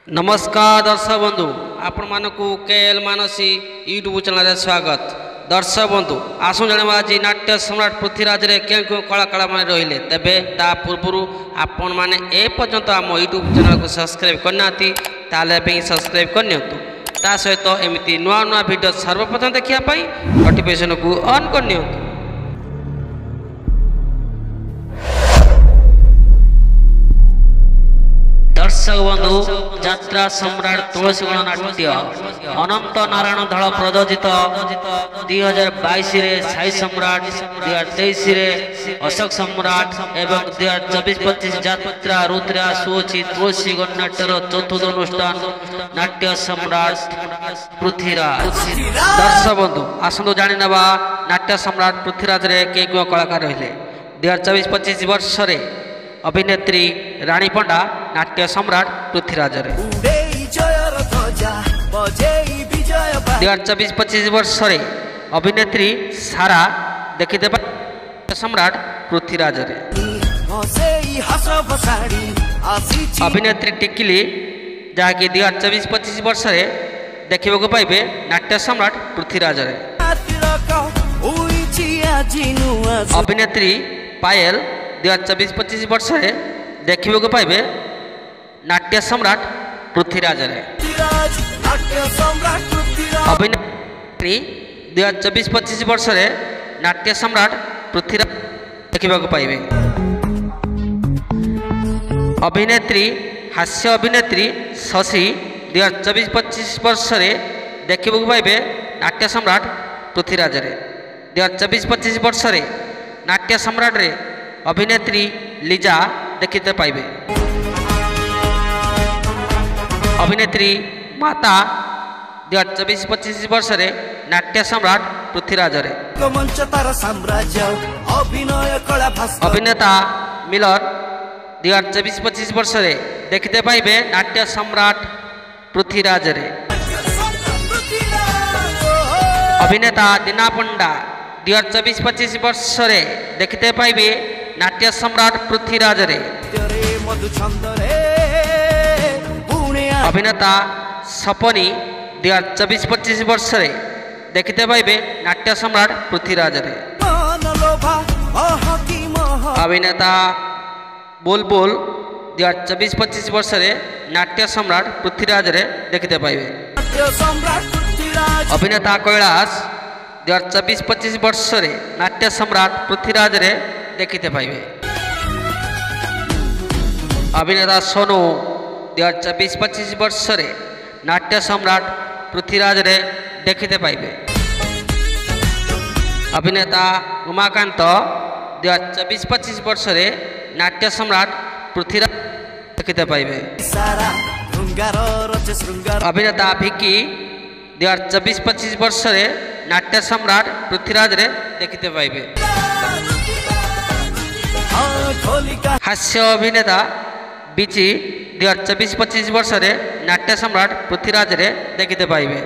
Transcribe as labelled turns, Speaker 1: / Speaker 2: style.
Speaker 1: नमस्कार दर्शक बंधु आपण मानक केएल मानसी यूट्यूब चैनल रे स्वागत। दर्शक बंधु आसु जाना आज नाट्य सम्राट पृथ्वीराज रे क्यों क्यों कलाकार माने रहिले तेबे ता पूर्व आपण माने ए पर्यंत आम यूट्यूब चैनल को सब्सक्राइब करना ताले पे सब्सक्राइब करनियंतु ता सहित एमिति नुआ नुआ वीडियो सर्वप्रथम देखिया पई नोटिफिकेशन को ऑन करनियंतु। दर्शक बंधु यात्रा सम्राट तुलसी गणनाट्य अनंत नारायण धल प्रदर्शित 2022 रे साई सम्राट 2023 रे अशोक सम्राट एवं 2024-25 यात्रा रुद्र आसुची तुलसी गणनाट्यर चतुर्थ अनुष्ठान नाट्य सम्राट पृथ्वीराज। दर्शक बंधु आसंतु जानि नबा नाट्य सम्राट पृथ्वीराज रे के को कलाकार रहिले 2024-25 वर्ष रे अभिनेत्री रानी पंडा नाट्य सम्राट पृथ्वीराज 2024-25 वर्ष रे अभिनेत्री सारा देखिते सम्राट पृथ्वीराज अभिनेत्री टिकिली जहाँकि 2024-25 वर्ष रे देखा पाइबे नाट्य सम्राट पृथ्वीराज अभिनेत्री पायल 2024-25 वर्ष में देखा पाइबे नाट्य सम्राट पृथ्वीराज अभिनेत्री 2024-25 वर्ष में नाट्य सम्राट पृथ्वीराज देखा पाइबे अभिनेत्री हास्य अभिनेत्री शशि 2024-25 वर्ष में देखा पाइबे नाट्य सम्राट पृथ्वीराज 2024-25 वर्ष में नाट्य सम्राट रे अभिनेत्री लिजा देखते पाइबे अभिनेत्री माता 2024-25 वर्ष रे नाट्य सम्राट पृथ्वीराज अभिनेता मिलन 2024-25 वर्ष रे देखते पाइबे नाट्य सम्राट पृथ्वीराज अभिनेता दीना पंडा 2024-25 वर्ष रे देखते पाइबे नाट्य सम्राट पृथ्वीराज अभिनेता सपनी 2024-25 वर्ष रे देखते पाइबे नाट्य सम्राट पृथ्वीराज अभिनेता बुलबुल 2024-25 वर्ष रे नाट्य सम्राट पृथ्वीराज देखते पाइबे अभिनेता कैलाश 2024-25 वर्ष रे नाट्य सम्राट पृथ्वीराज देखते पाइबे अभिनेता सोनू 2024-25 वर्ष रे नाट्य सम्राट पृथ्वीराज देखते पाइबे अभिनेता उमाकांत 2024-25 वर्ष रे नाट्य सम्राट पृथ्वीराज देखते पाइबे अभिनेता भिकी 2024-25 वर्ष रे नाट्य सम्राट पृथ्वीराज देखते पाइबे हास्य अभिनेता बिची 2024-25 वर्ष रे नाट्य सम्राट पृथ्वीराज देखते पाइबे।